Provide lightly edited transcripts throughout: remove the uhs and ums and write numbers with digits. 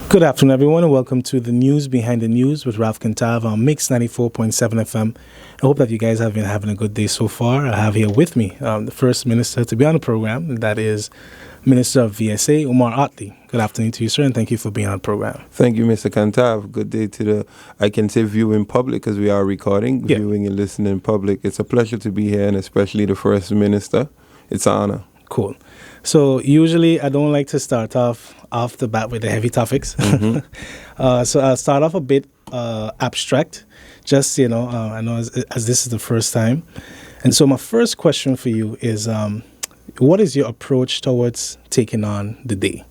Good afternoon, everyone, and welcome to the News Behind the News with Ralph Kintav on Mix 94.7 FM. I hope that you guys have been having a good day so far. I have here with me the first minister to be on the program, and that is Minister of VSA, Omar Ottley. Good afternoon to you, sir, and thank you for being on the program. Thank you, Mr. Kintav. Good day to the, I can say viewing public because we are recording, viewing and listening public. It's a pleasure to be here, and especially the first minister. It's an honor. Cool. So usually I don't like to start off the bat with the heavy topics. Mm-hmm. So I'll start off a bit abstract, just, I know as this is the first time. And so my first question for you is, what is your approach towards taking on the day?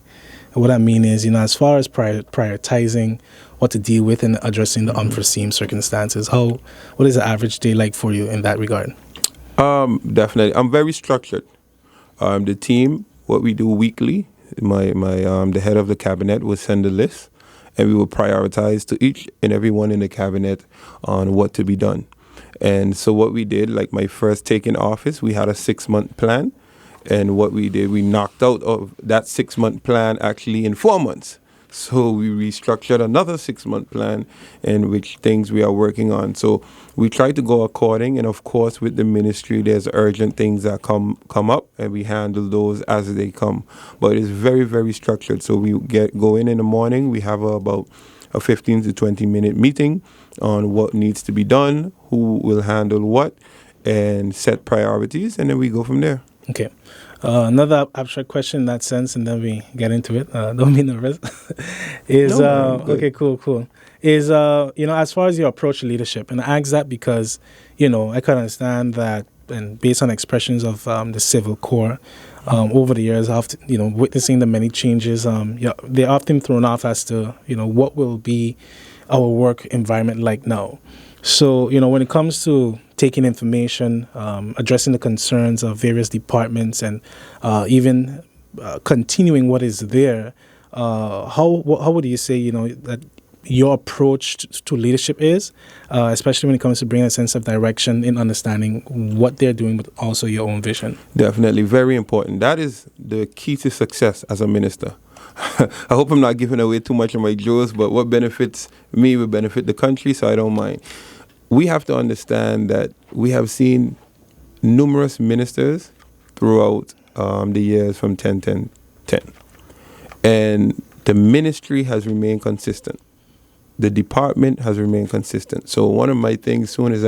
And what I mean is, as far as prioritizing what to deal with and addressing the unforeseen circumstances, what is the average day like for you in that regard? Definitely. I'm very structured. The team, what we do weekly, the head of the cabinet will send a list, and we will prioritize to each and everyone in the cabinet on what to be done. And so what we did, like my first take in office, we had a 6-month plan. And what we did, we knocked out of that 6-month plan actually in 4 months. So we restructured another 6-month plan in which things we are working on. So we try to go according, and of course with the ministry there's urgent things that come up, and we handle those as they come. But it's very, very structured. So we go in the morning, we have about a 15 to 20 minute meeting on what needs to be done, who will handle what, and set priorities, and then we go from there. Okay. Another abstract question in that sense, and then we get into it. Don't be nervous. Okay, cool. Is, as far as your approach to leadership, and I ask that because, I can understand that, and based on expressions of the civil corps over the years, after, witnessing the many changes, they're often thrown off as to, what will be our work environment like now. So, when it comes to taking information, addressing the concerns of various departments, and even continuing what is there, how would you say, that your approach to leadership is, especially when it comes to bringing a sense of direction in understanding what they're doing, but also your own vision? Definitely. Very important. That is the key to success as a minister. I hope I'm not giving away too much of my jewels, but what benefits me will benefit the country, so I don't mind. We have to understand that we have seen numerous ministers throughout the years from 10-10-10. And the ministry has remained consistent. The department has remained consistent. So one of my things, soon as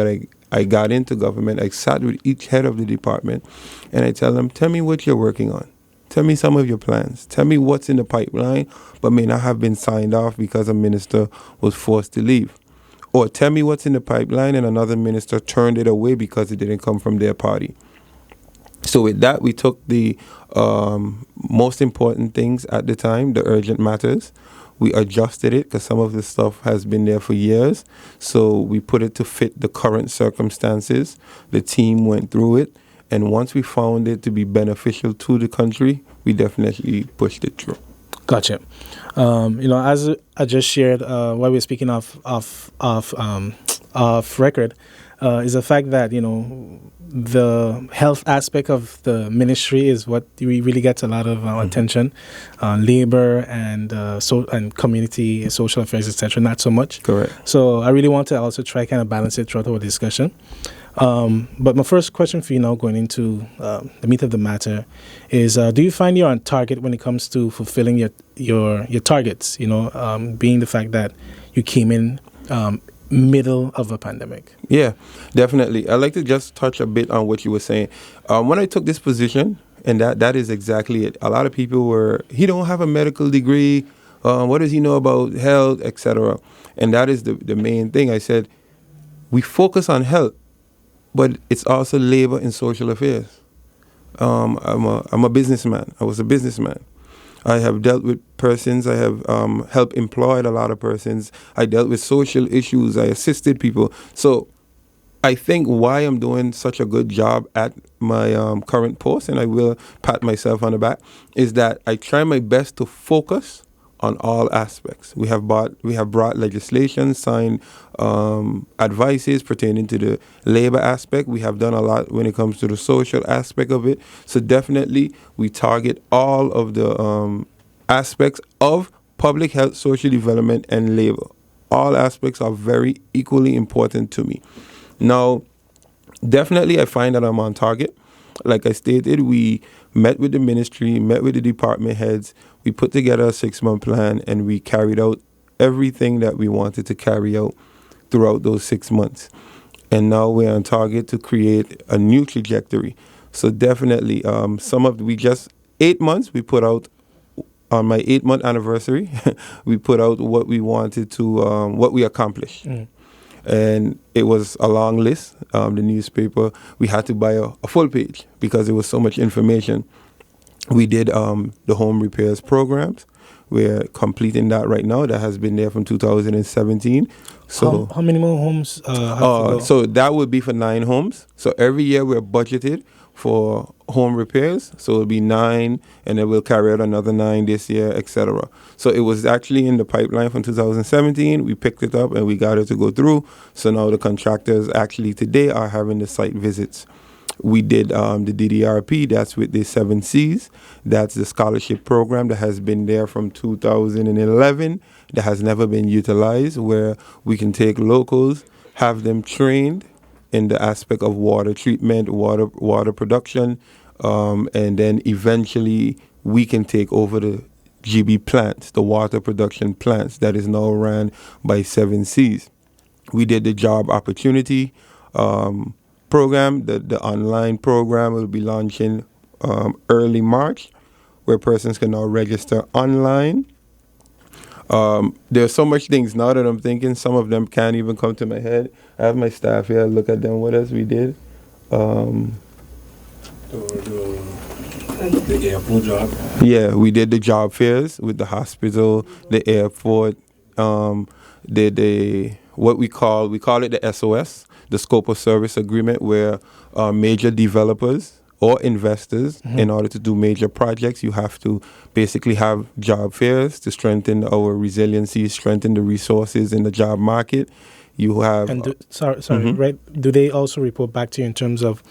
I got into government, I sat with each head of the department and I tell them, tell me what you're working on. Tell me some of your plans. Tell me what's in the pipeline, but may not have been signed off because a minister was forced to leave. Or tell me what's in the pipeline and another minister turned it away because it didn't come from their party. So with that, we took the most important things at the time, the urgent matters. We adjusted it because some of the stuff has been there for years. So we put it to fit the current circumstances. The team went through it. And once we found it to be beneficial to the country, we definitely pushed it through. Gotcha. As I just shared while we were speaking off record, is the fact that, the health aspect of the ministry is what really gets a lot of attention. Labor and and community, social affairs, etc. Not so much. Correct. So I really want to also try kind of balance it throughout our discussion. But my first question for you now, going into the meat of the matter, is do you find you're on target when it comes to fulfilling your targets? Being the fact that you came in middle of a pandemic. Yeah, definitely. I'd like to just touch a bit on what you were saying. When I took this position, and that is exactly it. A lot of people he don't have a medical degree. What does he know about health, etc.? And that is the main thing. I said, we focus on health, but it's also labor and social affairs. I'm a businessman. I was a businessman. I have dealt with persons. I have helped employed a lot of persons. I dealt with social issues. I assisted people. So I think why I'm doing such a good job at my current post, and I will pat myself on the back, is that I try my best to focus on all aspects. We have brought legislation, signed advices pertaining to the labor aspect. We have done a lot when it comes to the social aspect of it. So definitely we target all of the aspects of public health, social development, and labor. All aspects are very equally important to me. Now, definitely I find that I'm on target. Like I stated, we met with the ministry, met with the department heads, we put together a 6-month plan, and we carried out everything that we wanted to carry out throughout those 6 months. And now we're on target to create a new trajectory. So definitely, 8 months, we put out, on my 8-month anniversary, we put out what we wanted to, what we accomplished. And it was a long list. The newspaper, we had to buy a full page because there was so much information. We did the home repairs programs. We're completing that right now. That has been there from 2017. So how many more homes have to go? So that would be for 9 homes. So every year we're budgeted for home repairs. So it'll be 9, and then we'll carry out another 9 this year, etc. So it was actually in the pipeline from 2017. We picked it up and we got it to go through. So now the contractors actually today are having the site visits. We did the DDRP, that's with the 7 Cs. That's the scholarship program that has been there from 2011, that has never been utilized, where we can take locals, have them trained in the aspect of water treatment, water production, and then eventually we can take over the GB plants, the water production plants that is now ran by 7 Cs. We did the job opportunity program. The online program will be launching early March, where persons can now register online. There's so much things now that I'm thinking, some of them can't even come to my head. I have my staff here, look at them, what else we did. The airport job. Yeah, we did the job fairs with the hospital, the airport, what we call it the SOS, the scope of service agreement, where major developers or investors, in order to do major projects, you have to basically have job fairs to strengthen our resiliency, strengthen the resources in the job market. You have... And right? Do they also report back to you in terms of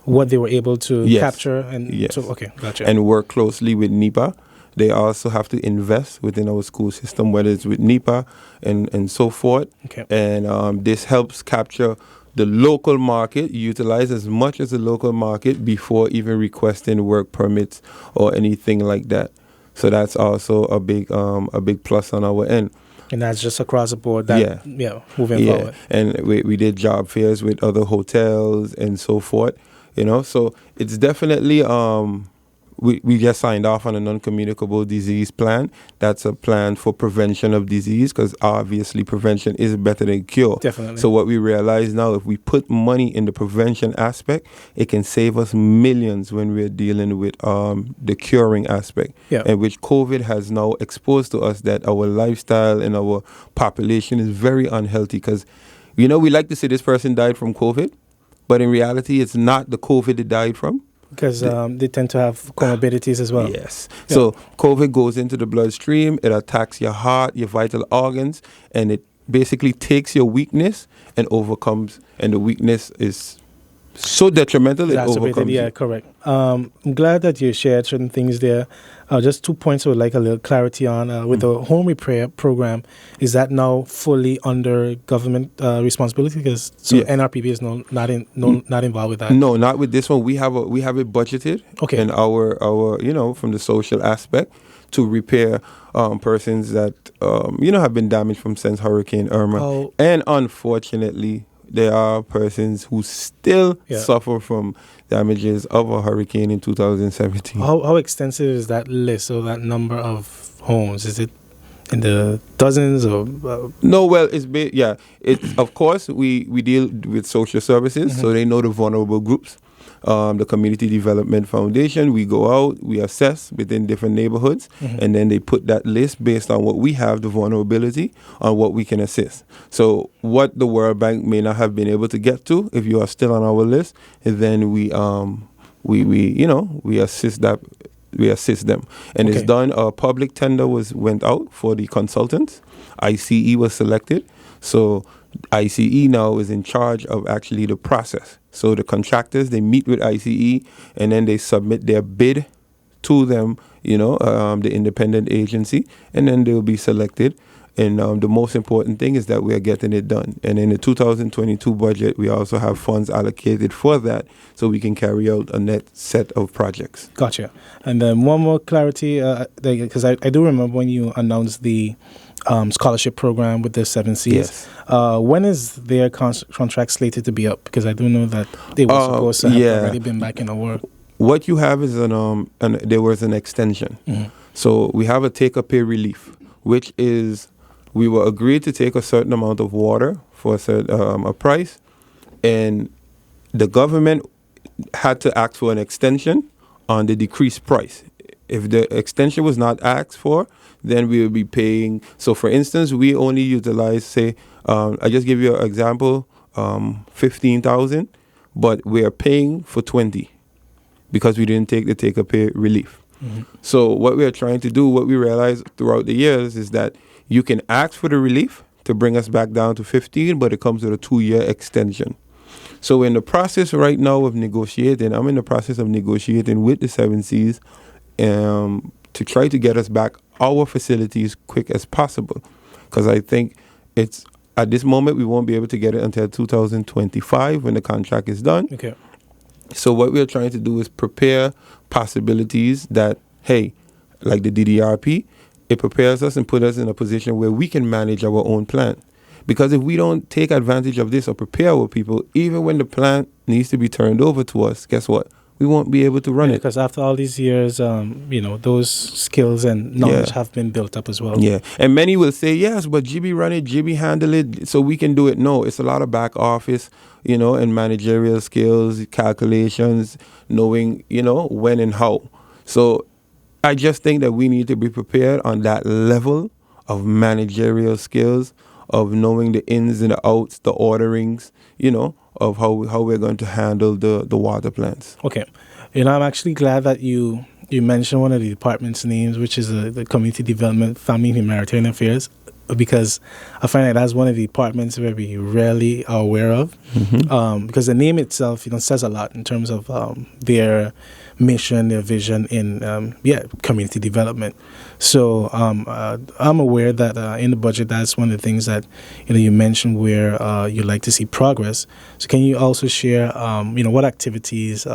what they were able to capture? And yes. So, okay, gotcha. And work closely with NEPA. They also have to invest within our school system, whether it's with NEPA and so forth. Okay. And this helps capture the local market, utilize as much as the local market before even requesting work permits or anything like that. So that's also a big plus on our end. And that's just across the board. Moving forward. And we did job fairs with other hotels and so forth. So it's definitely we just signed off on a non-communicable disease plan. That's a plan for prevention of disease, because obviously prevention is better than cure. Definitely. So what we realize now, if we put money in the prevention aspect, it can save us millions when we're dealing with the curing aspect, and which COVID has now exposed to us that our lifestyle and our population is very unhealthy. Because, we like to say this person died from COVID, but in reality, it's not the COVID they died from. Because they tend to have comorbidities as well. Yes. Yeah. So COVID goes into the bloodstream, it attacks your heart, your vital organs, and it basically takes your weakness and overcomes, and the weakness is so detrimental it overcomes. Yeah, correct. I'm glad that you shared certain things there. Just 2 points I would like a little clarity on. With the home repair program, is that now fully under government responsibility? Because NRPB is not involved with that. No, not with this one. We have it budgeted. Okay. And our from the social aspect to repair persons that have been damaged from since Hurricane Irma. Oh. And unfortunately, there are persons who still suffer from damages of a hurricane in 2017. How extensive is that list or that number of homes? Is it in the dozens or? No, well, it's of course we deal with social services, so they know the vulnerable groups. The Community Development Foundation, we go out, we assess within different neighborhoods, and then they put that list based on what we have, the vulnerability, on what we can assist. So what the World Bank may not have been able to get to, if you are still on our list, then we assist that. We assist them. And it's done. A public tender went out for the consultants. ICE was selected. So ICE now is in charge of actually the process. So the contractors, they meet with ICE and then they submit their bid to them, the independent agency, and then they'll be selected. And the most important thing is that we are getting it done. And in the 2022 budget, we also have funds allocated for that, so we can carry out a net set of projects. Gotcha. And then one more clarity, because I do remember when you announced the scholarship program with the 7Cs. Yes. When is their contract slated to be up? Because I do know that they were supposed to have already been back in the work. What you have is there was an extension. Mm-hmm. So we have a take-or-pay relief, which is we were agreed to take a certain amount of water for a price, and the government had to ask for an extension on the decreased price. If the extension was not asked for, then we would be paying. So, for instance, we only utilize, say, I just give you an example, 15,000, but we are paying for 20 because we didn't take the take-or-pay relief. Mm-hmm. So, what we are trying to do, what we realized throughout the years, is that you can ask for the relief to bring us back down to 15, but it comes with a 2-year extension. So in the process right now of negotiating, I'm in the process of negotiating with the 7Cs to try to get us back our facilities quick as possible. Because I think it's at this moment we won't be able to get it until 2025 when the contract is done. Okay. So what we're trying to do is prepare possibilities that, hey, like the DDRP, it prepares us and puts us in a position where we can manage our own plant. Because if we don't take advantage of this or prepare our people, even when the plant needs to be turned over to us, guess what? We won't be able to run it. Because after all these years, those skills and knowledge have been built up as well. Yeah. And many will say, yes, but GB run it, GB handle it, so we can do it. No, it's a lot of back office, and managerial skills, calculations, knowing, when and how. So I just think that we need to be prepared on that level of managerial skills, of knowing the ins and the outs, the orderings, of how we're going to handle the water plants. Okay. I'm actually glad that you mentioned one of the department's names, which is the Community Development, Family and Humanitarian Affairs, because I find that that's one of the departments where we rarely are aware of, mm-hmm. Because the name itself, says a lot in terms of their mission, their vision in community development. So I'm aware that in the budget, that's one of the things that you mentioned where you'd like to see progress. So can you also share what activities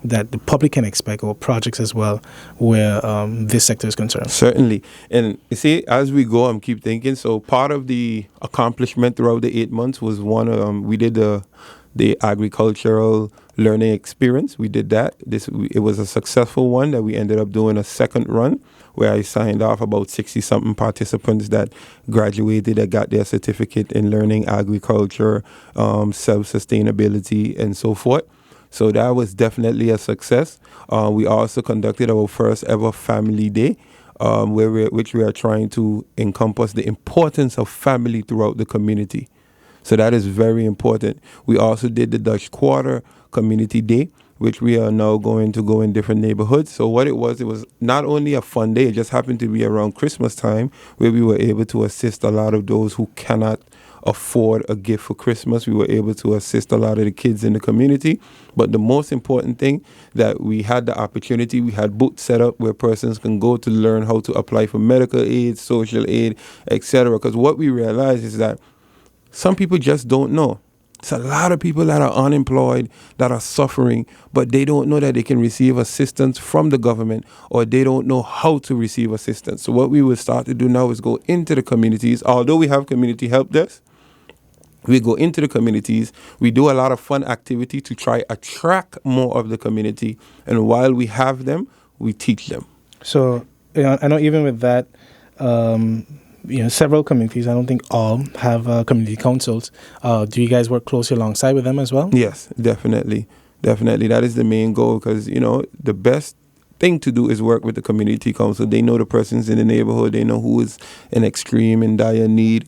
that the public can expect, or projects as well, where this sector is concerned? Certainly. And you see, as we go, I'm keep thinking. So part of the accomplishment throughout the 8 months was we did the agricultural learning experience. We did that. It was a successful one that we ended up doing a second run, where I signed off about 60-something participants that graduated, that got their certificate in learning agriculture, self-sustainability, and so forth. So that was definitely a success. We also conducted our first ever family day, which we are trying to encompass the importance of family throughout the community. So that is very important. We also did the Dutch Quarter Community Day, which we are now going to go in different neighborhoods. So what it was not only a fun day, it just happened to be around Christmas time, where we were able to assist a lot of those who cannot afford a gift for Christmas. We were able to assist a lot of the kids in the community. But the most important thing, that we had the opportunity, we had booths set up where persons can go to learn how to apply for medical aid, social aid, etc. Because what we realized is that some people just don't know. It's a lot of people that are unemployed, that are suffering, but they don't know that they can receive assistance from the government, or they don't know how to receive assistance. So what we will start to do now is go into the communities. Although we have community help desk, we go into the communities. We do a lot of fun activity to try attract more of the community. And while we have them, we teach them. So I know even with that, several communities, I don't think all have community councils. Do you guys work closely alongside with them as well? Yes, definitely. Definitely. That is the main goal, because, the best thing to do is work with the community council. They know the persons in the neighborhood. They know who is in extreme and dire need.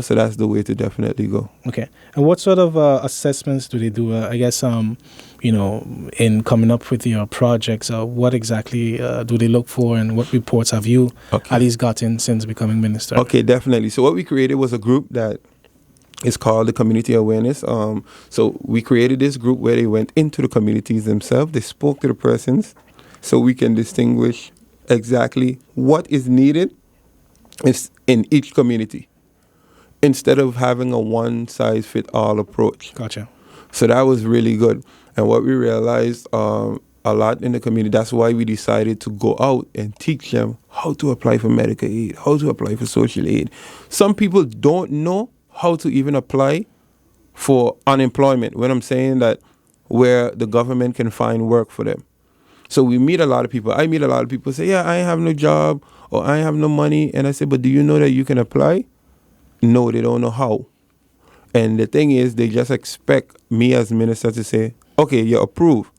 So that's the way to definitely go. Okay. And what sort of assessments do they do? I guess, in coming up with your projects, what exactly do they look for, and what reports have you at least gotten since becoming minister? Okay, definitely. So what we created was a group that is called the Community Awareness. So we created this group where they went into the communities themselves. They spoke to the persons. so we can distinguish exactly what is needed is in each community instead of having a one-size-fit-all approach. Gotcha. So that was really good. And what we realized a lot in the community, that's why we decided to go out and teach them how to apply for medical aid, how to apply for social aid. Some people don't know how to even apply for unemployment, when I'm saying that where the government can find work for them. So we meet a lot of people. I meet a lot of people say, yeah, I have no job or I have no money. And I say, but do you know that you can apply? No, they don't know how. And the thing is, they just expect me as minister to say, okay, you're approved.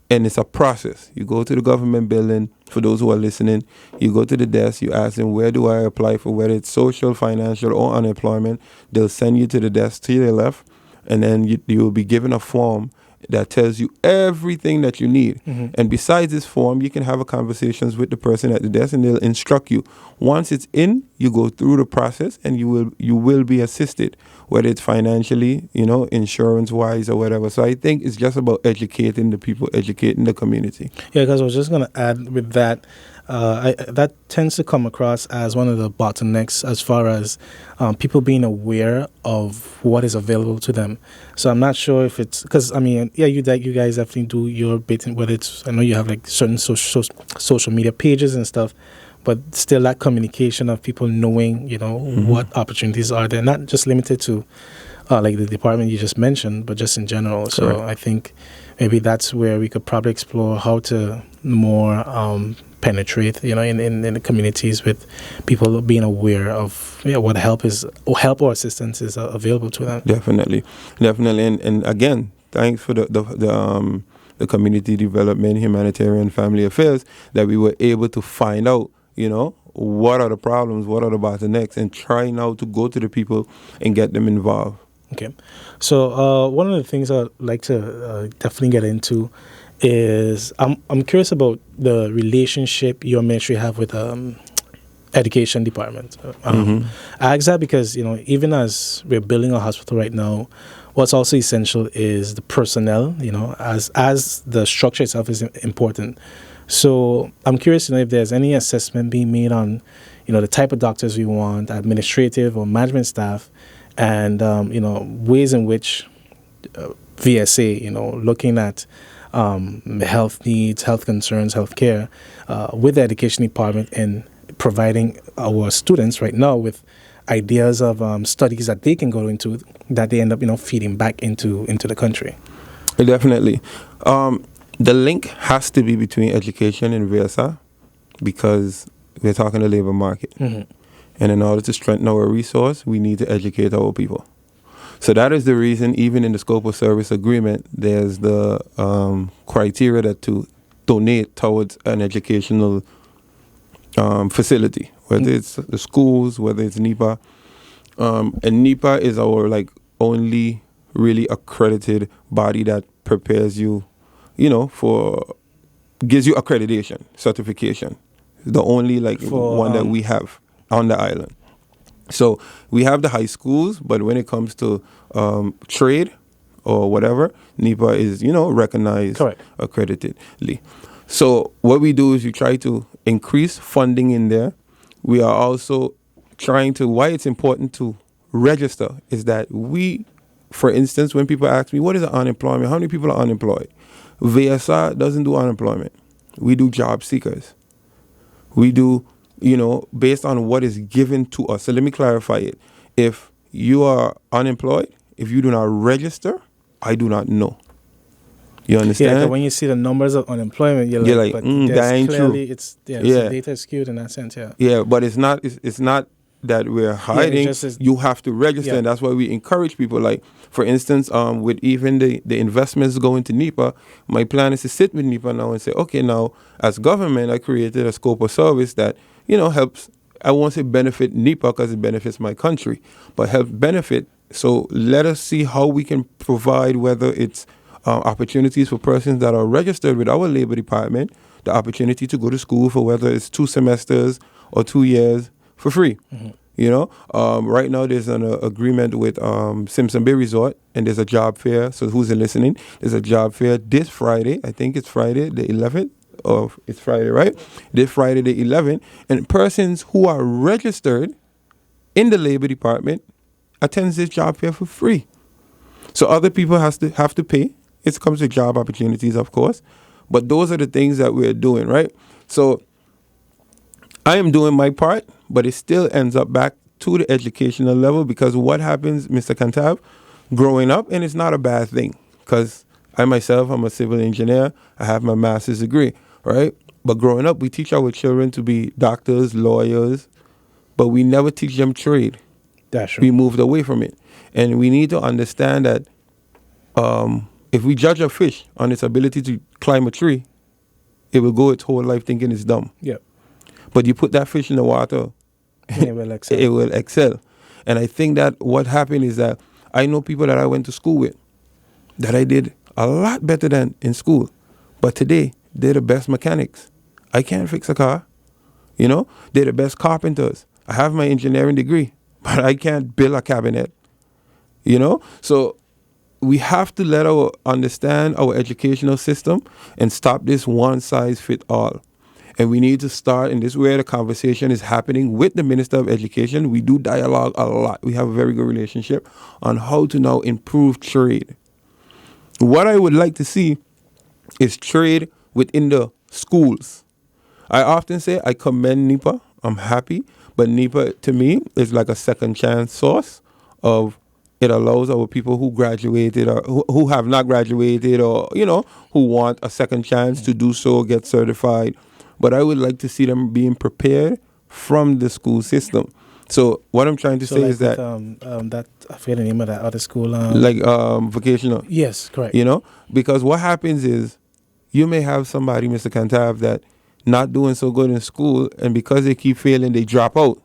And it's a process. You go to the government building, for those who are listening, you go to the desk, you ask them, where do I apply for, whether it's social, financial, or unemployment. They'll send you to the desk to your left, and then you will be given a form that tells you everything that you need. Mm-hmm. And besides this form, you can have a conversations with the person at the desk, and they'll instruct you. Once it's in, you go through the process, and you will be assisted, whether it's financially, insurance-wise or whatever. So I think it's just about educating the people, educating the community. Yeah, because I was just going to add with that, that tends to come across as one of the bottlenecks as far as people being aware of what is available to them. So I'm not sure if it's because you guys definitely do your bit. Whether it's, I know you have like certain social media pages and stuff, but still that communication of people knowing, mm-hmm. what opportunities are there, not just limited to like the department you just mentioned, but just in general. So correct. I think maybe that's where we could probably explore how to more penetrate, in the communities with people being aware of what help or assistance is available to them. Definitely, and again, thanks for the community development, humanitarian, family affairs that we were able to find out, what are the problems, what are the bottlenecks, and try now to go to the people and get them involved. Okay, so one of the things I'd like to definitely get into is I'm curious about the relationship your ministry have with education department. I ask that because even as we're building a hospital right now, what's also essential is the personnel. As the structure itself is important. So I'm curious if there's any assessment being made on the type of doctors we want, administrative or management staff, and ways in which VSA looking at health needs, health concerns, healthcare, with the education department and providing our students right now with ideas of studies that they can go into that they end up, feeding back into the country. Definitely. The link has to be between education and VSA because we're talking the labor market. Mm-hmm. And in order to strengthen our resource, we need to educate our people. So that is the reason, even in the scope of service agreement, there's the criteria that to donate towards an educational facility, whether it's the schools, whether it's NEPA. And NEPA is our only really accredited body that prepares you, gives you accreditation, certification. The only one that we have on the island. So we have the high schools, but when it comes to trade or whatever, NEPA is, recognized correct. Accreditedly. So what we do is we try to increase funding in there. We are also trying to, why it's important to register is that we, for instance, when people ask me, what is unemployment? How many people are unemployed? VSA doesn't do unemployment. We do job seekers. We do, based on what is given to us. So let me clarify it. If you are unemployed, if you do not register, I do not know. You understand? Yeah, when you see the numbers of unemployment, you're like but that ain't clearly true. It's data is skewed in that sense, yeah. Yeah, but it's not that we're hiding. You have to register, and that's why we encourage people. Like, for instance, with even the investments going to NEPA, my plan is to sit with NEPA now and say, okay, now, as government, I created a scope of service that, helps, I won't say benefit NEPA because it benefits my country, but help benefit. So let us see how we can provide, whether it's opportunities for persons that are registered with our labor department, the opportunity to go to school for whether it's 2 semesters or 2 years for free. Mm-hmm. Right now there's an agreement with Simpson Bay Resort, and there's a job fair. So who's listening? There's a job fair this Friday. I think it's Friday, the 11th. it's Friday, right? This Friday the 11th, and persons who are registered in the labor department attends this job fair for free. So other people have to pay. It comes with job opportunities, of course, but those are the things that we're doing, right? So I am doing my part, but it still ends up back to the educational level, because what happens, Mr. Kantab, growing up, and it's not a bad thing, because I myself, I'm a civil engineer. I have my master's degree, right? But growing up, we teach our children to be doctors, lawyers, but we never teach them trade. That's true. We moved away from it. And we need to understand that if we judge a fish on its ability to climb a tree, it will go its whole life thinking it's dumb. Yep. But you put that fish in the water, It will excel. it will excel. And I think that what happened is that I know people that I went to school with that I did a lot better than in school. But today, they're the best mechanics. I can't fix a car. You know, they're the best carpenters. I have my engineering degree, but I can't build a cabinet. You know, so we have to understand our educational system and stop this one size fit all. And we need to start, and this is where the conversation is happening with the Minister of Education. We do dialogue a lot. We have a very good relationship on how to now improve trade. What I would like to see is trade within the schools. I often say I commend NEPA. I'm happy. But NEPA, to me, is like a second chance source of, it allows our people who graduated or who have not graduated, or, you know, who want a second chance to do so, get certified. But I would like to see them being prepared from the school system. So what I'm trying to say like is that that I forget the name of that other school. Vocational. Yes, correct. You know, because what happens is you may have somebody, Mr. Kantab, that not doing so good in school, and because they keep failing, they drop out.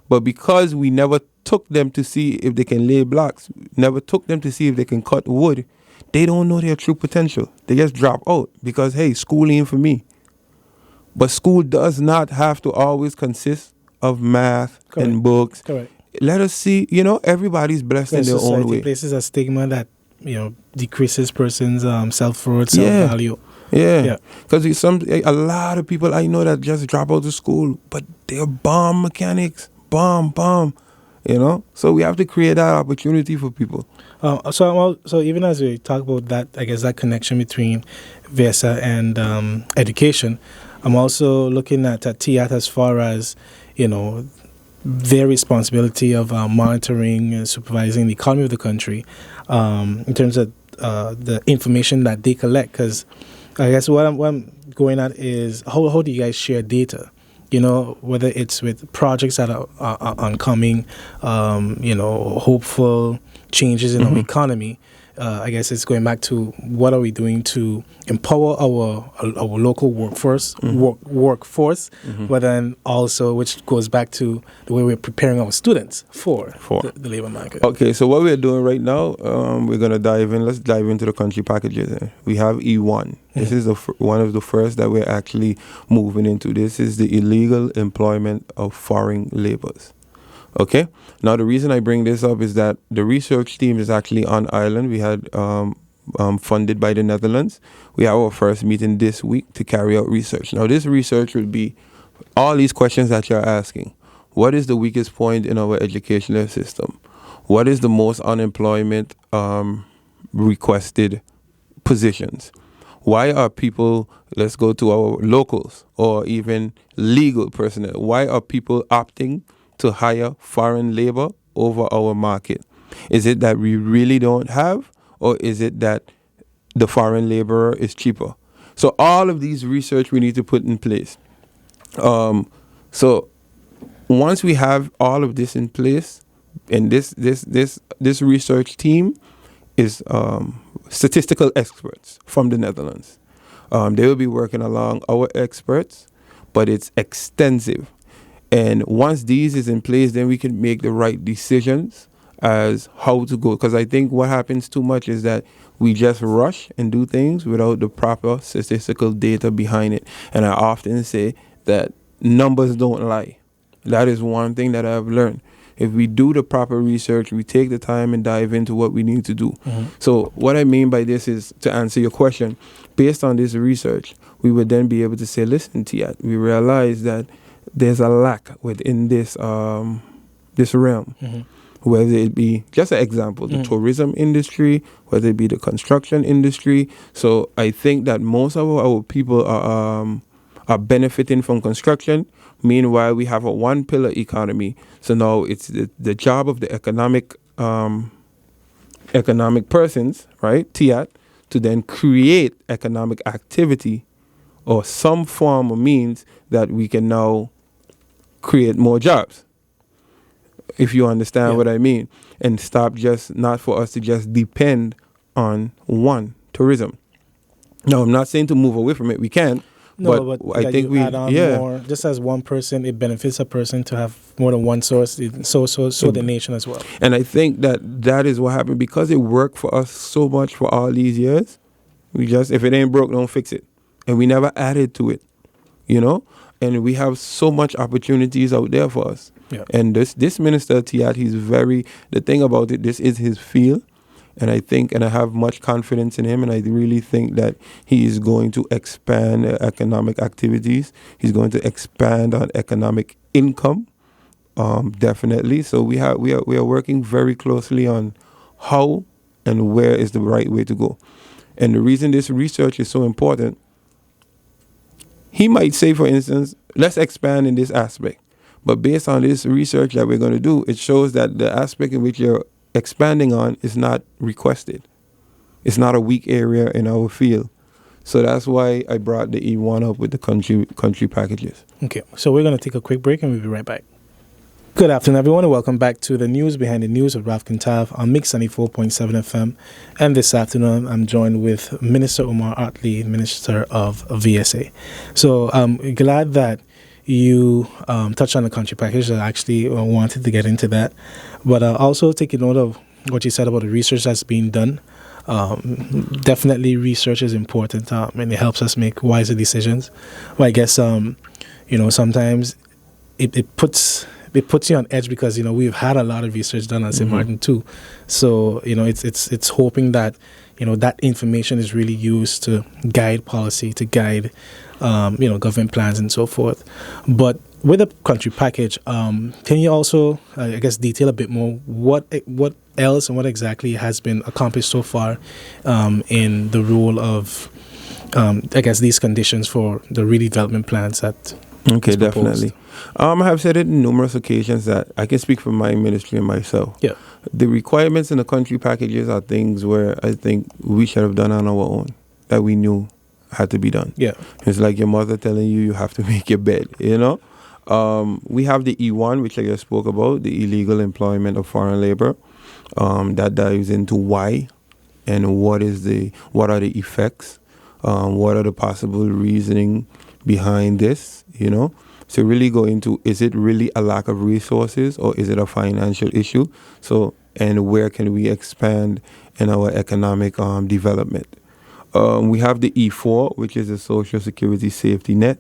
But because we never took them to see if they can lay blocks, never took them to see if they can cut wood, they don't know their true potential. They just drop out because, hey, school ain't for me. But school does not have to always consist of math and books. Correct. Let us see, you know, everybody's blessed in their own way. Places a stigma that, you know, decreases person's self-worth, self-value. Yeah. Because a lot of people I know that just drop out of school, but they're bomb mechanics, bomb. You know, so we have to create that opportunity for people. So even as we talk about that, I guess that connection between VSA and education, I'm also looking at TIAT as far as, you know, their responsibility of monitoring and supervising the economy of the country in terms of the information that they collect. Because I guess what I'm going at is how do you guys share data? You know, whether it's with projects that are oncoming, you know, hopeful changes in our economy. I guess it's going back to what are we doing to empower our local workforce, but then also, which goes back to the way we're preparing our students for the labor market. Okay, so what we're doing right now, we're going to dive in. Let's dive into the country packages. We have E1. This is one of the first that we're actually moving into. This is the illegal employment of foreign laborers. Okay. Now, the reason I bring this up is that the research team is actually on Ireland. We had funded by the Netherlands. We have our first meeting this week to carry out research. Now, this research will be all these questions that you're asking. What is the weakest point in our educational system? What is the most unemployment requested positions? Why are people, let's go to our locals or even legal personnel, why are people opting to hire foreign labor over our market? Is it that we really don't have, or is it that the foreign laborer is cheaper? So all of these research we need to put in place. So once we have all of this in place, and this research team is statistical experts from the Netherlands. They will be working along our experts, but it's extensive. And once these is in place, then we can make the right decisions as how to go. Because I think what happens too much is that we just rush and do things without the proper statistical data behind it. And I often say that numbers don't lie. That is one thing that I've learned. If we do the proper research, we take the time and dive into what we need to do. So what I mean by this is, to answer your question, based on this research, we would then be able to say, listen, Tiat, we realize that there's a lack within this this realm. Whether it be, just an example, the tourism industry, whether it be the construction industry. So I think that most of our people are benefiting from construction. Meanwhile, we have a one-pillar economy. So now it's the job of the economic persons, right, TIAT, to then create economic activity or some form of means that we can now create more jobs, if you understand what I mean, and stop just, not for us to just depend on one, tourism. No, I'm not saying to move away from it. We can. No, but I think we add on more. Just as one person, it benefits a person to have more than one source. So the nation as well. And I think that is what happened because it worked for us so much for all these years. We just, if it ain't broke, don't fix it, and we never added to it, you know. And we have so much opportunities out there for us. Yeah. And this minister Tiat, he's the thing about it, this is his field. And I think, and I have much confidence in him, and I really think that he is going to expand economic activities. He's going to expand on economic income, definitely. So we are working very closely on how and where is the right way to go. And the reason this research is so important, he might say, for instance, let's expand in this aspect. But based on this research that we're going to do, it shows that the aspect in which you're expanding on is not requested. It's not a weak area in our field. So that's why I brought the E1 up with the country packages. Okay, so we're going to take a quick break and we'll be right back. Good afternoon, everyone, and welcome back to the News Behind the News with Ralph Kintav on Mix 94.7 FM. And this afternoon, I'm joined with Minister Omar Ottley, Minister of VSA. So I'm glad that you touched on the country package. I actually wanted to get into that. But also taking note of what you said about the research that's being done. Definitely research is important and it helps us make wiser decisions. But I guess, sometimes it puts you on edge because, we've had a lot of research done at St. Martin too. So, it's hoping that, that information is really used to guide policy, to guide, government plans and so forth. But with the country package, can you also, detail a bit more what else and what exactly has been accomplished so far in the role of, these conditions for the redevelopment plans that Okay, definitely. I have said it on numerous occasions that I can speak for my ministry and myself. Yeah. The requirements in the country packages are things where I think we should have done on our own, that we knew had to be done. Yeah. It's like your mother telling you have to make your bed, We have the E1, which I just spoke about, the illegal employment of foreign labor. That dives into why and what are the effects, what are the possible reasoning behind this, So really go into, is it really a lack of resources or is it a financial issue? So, and where can we expand in our economic development? We have the E4, which is the Social Security Safety Net.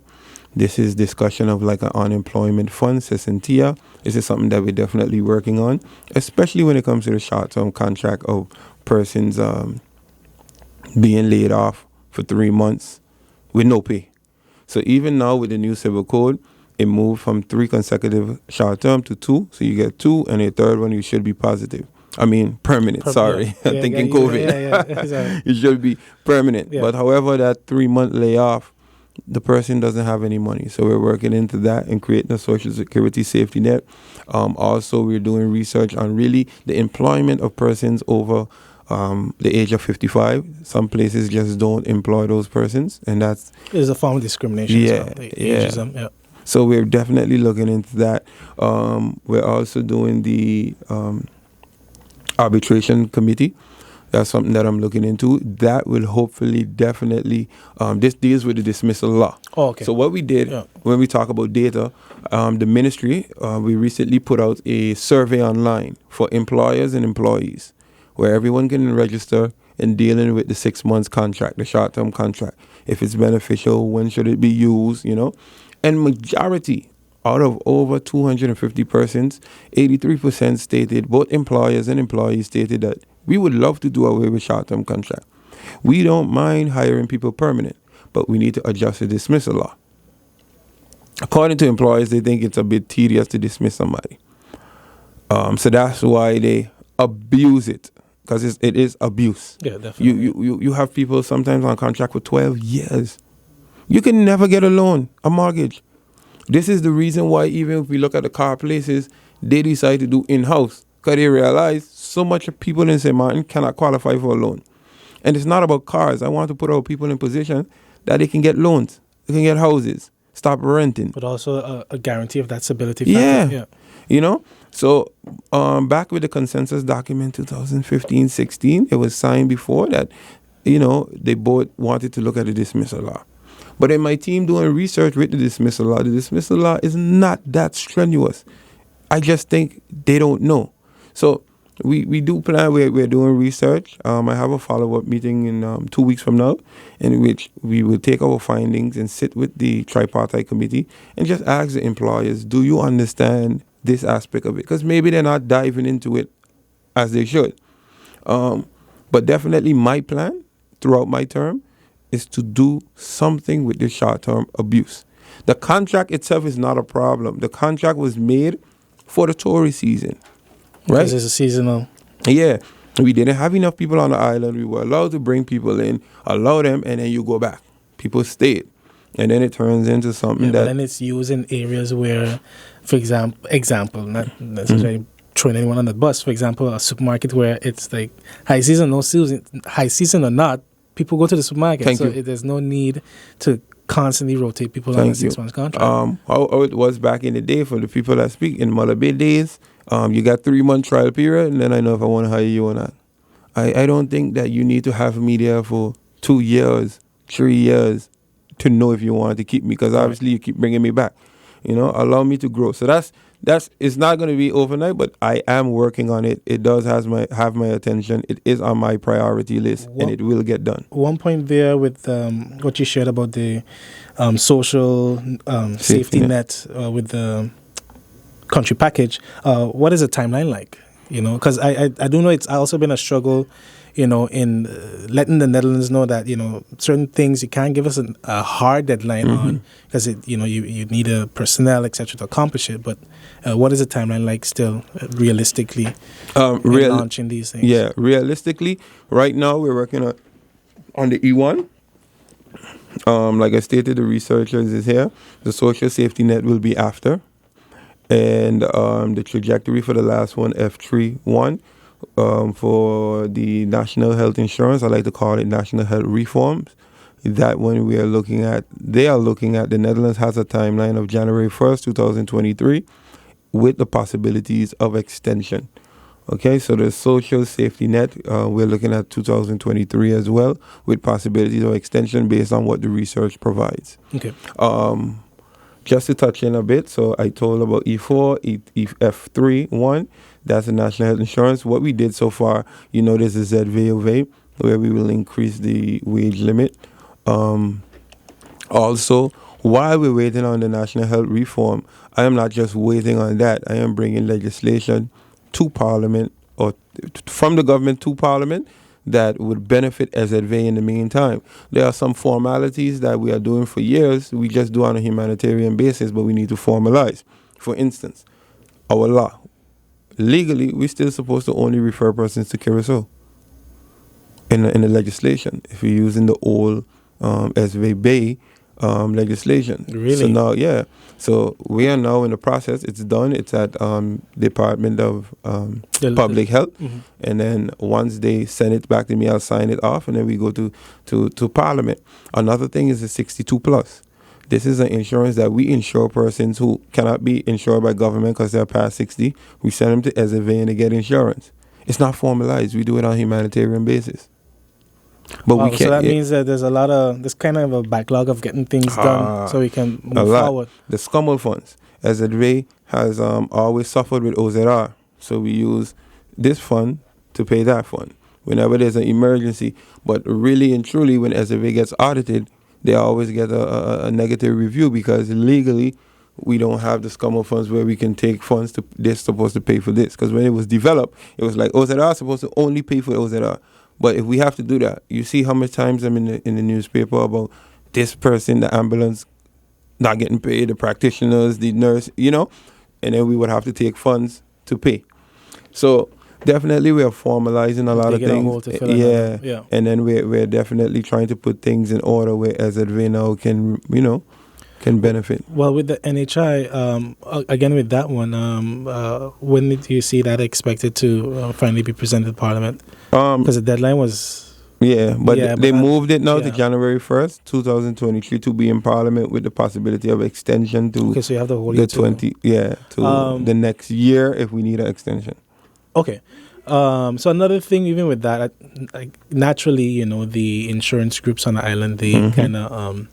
This is discussion of like an unemployment fund, Sesentia. This is something that we're definitely working on, especially when it comes to the short-term contract of persons being laid off for 3 months with no pay. So even now with the new civil code, it moved from 3 consecutive short-term to 2. So you get 2, and a third one you should be positive. I mean, permanent, sorry. I'm thinking COVID. Yeah. It should be permanent. Yeah. But however, that 3-month layoff, the person doesn't have any money. So we're working into that and creating a social security safety net. Also, we're doing research on really the employment of persons over the age of 55. Some places just don't employ those persons, and that's... It's a form of discrimination. Ageism, yeah. So we're definitely looking into that. We're also doing the arbitration committee. That's something that I'm looking into. That will hopefully definitely... this deals with the dismissal law. Oh, okay. So what we did, when we talk about data, the ministry, we recently put out a survey online for employers and employees, where everyone can register in dealing with the 6 months contract, the short-term contract. If it's beneficial, when should it be used, And majority, out of over 250 persons, 83% stated, both employers and employees stated that we would love to do away with short-term contract. We don't mind hiring people permanent, but we need to adjust the dismissal law. According to employers, they think it's a bit tedious to dismiss somebody. So that's why they abuse it, because it is abuse. Yeah, definitely. You have people sometimes on contract for 12 years. You can never get a loan, a mortgage. This is the reason why even if we look at the car places, they decide to do in-house, because they realize so much of people in St. Martin cannot qualify for a loan. And it's not about cars. I want to put our people in position that they can get loans, they can get houses, stop renting. But also a guarantee of that stability factor. Yeah. You know? So back with the consensus document 2015-16, it was signed before that, you know, they both wanted to look at the dismissal law. But in my team doing research with the dismissal law is not that strenuous. I just think they don't know. So we do plan, we're doing research. I have a follow-up meeting in 2 weeks from now, in which we will take our findings and sit with the tripartite committee and just ask the employers, do you understand this aspect of it? Because maybe they're not diving into it as they should. But definitely my plan throughout my term is to do something with the short-term abuse. The contract itself is not a problem. The contract was made for the tourist season. Right? Because it's a seasonal. Yeah. We didn't have enough people on the island. We were allowed to bring people in, allow them, and then you go back. People stayed. And then it turns into something But then it's used in areas where, for example, not necessarily throwing anyone on the bus, for example, a supermarket where it's like high season or not, people go to the supermarket. There's no need to constantly rotate people on a 6 months contract. How it was back in the day for the people that speak in Mother Bay days, you got 3 month trial period, and then I know if I want to hire you or not. I don't think that you need to have me there for 2 years, 3 years to know if you want to keep me, because obviously you keep bringing me back. You know, allow me to grow. So that's it's not going to be overnight, but I am working on it. It does have my attention. It is on my priority list, and it will get done. One point there with what you shared about the social safety net with the country package. What is the timeline like? You know, because I do know it's also been a struggle, you know, in letting the Netherlands know that, you know, certain things you can't give us a hard deadline on, because you need a personnel, etc., to accomplish it. But what is the timeline like still, realistically, launching these things? Yeah, realistically, right now we're working on the E1. Like I stated, the researchers is here. The social safety net will be after. And the trajectory for the last one, F3.1, for the national health insurance, I like to call it national health reforms. That one they are looking at, the Netherlands has a timeline of January 1st, 2023, with the possibilities of extension. Okay, so the social safety net, we're looking at 2023 as well, with possibilities of extension based on what the research provides. Okay. Just to touch in a bit, so I told about E4, F3.1, that's the national health insurance. What we did so far, you know, there's a ZVOV, where we will increase the wage limit. Also, while we're waiting on the national health reform, I am not just waiting on that. I am bringing legislation to Parliament, or from the government to Parliament, that would benefit SZV in the meantime. There are some formalities that we are doing for years. We just do on a humanitarian basis, but we need to formalize. For instance, our law. Legally, we're still supposed to only refer persons to Curacao in the legislation, if we're using the old SVB legislation. Really? So now, yeah. So we are now in the process. It's done. It's at Department of Public Health. Mm-hmm. And then once they send it back to me, I'll sign it off, and then we go to Parliament. Another thing is the 62 plus. This is an insurance that we insure persons who cannot be insured by government because they're past 60. We send them to SVA and they get insurance. It's not formalized. We do it on a humanitarian basis. But we can't. So that means that there's kind of a backlog of getting things done so we can move forward. The SCUMML funds, SZV has always suffered with OZR. So we use this fund to pay that fund whenever there's an emergency. But really and truly, when SZV gets audited, they always get a negative review because legally we don't have the SCUMML funds where we can take funds to they're supposed to pay for this. Because when it was developed, it was like OZR is supposed to only pay for OZR. But if we have to do that, you see how many times I'm in the newspaper about this person, the ambulance, not getting paid, the practitioners, the nurse, and then we would have to take funds to pay. So definitely we are formalizing a lot of things. Yeah. And then we're definitely trying to put things in order where SZV now can benefit. Well, with the NHI, again with that one, when did you see that expected to finally be presented to Parliament? Because the deadline was... They moved it now to January 1st, 2023 to be in Parliament with the possibility of extension to so you have the whole year the next year if we need an extension. Okay. So another thing, even with that, naturally, the insurance groups on the island, they kind of,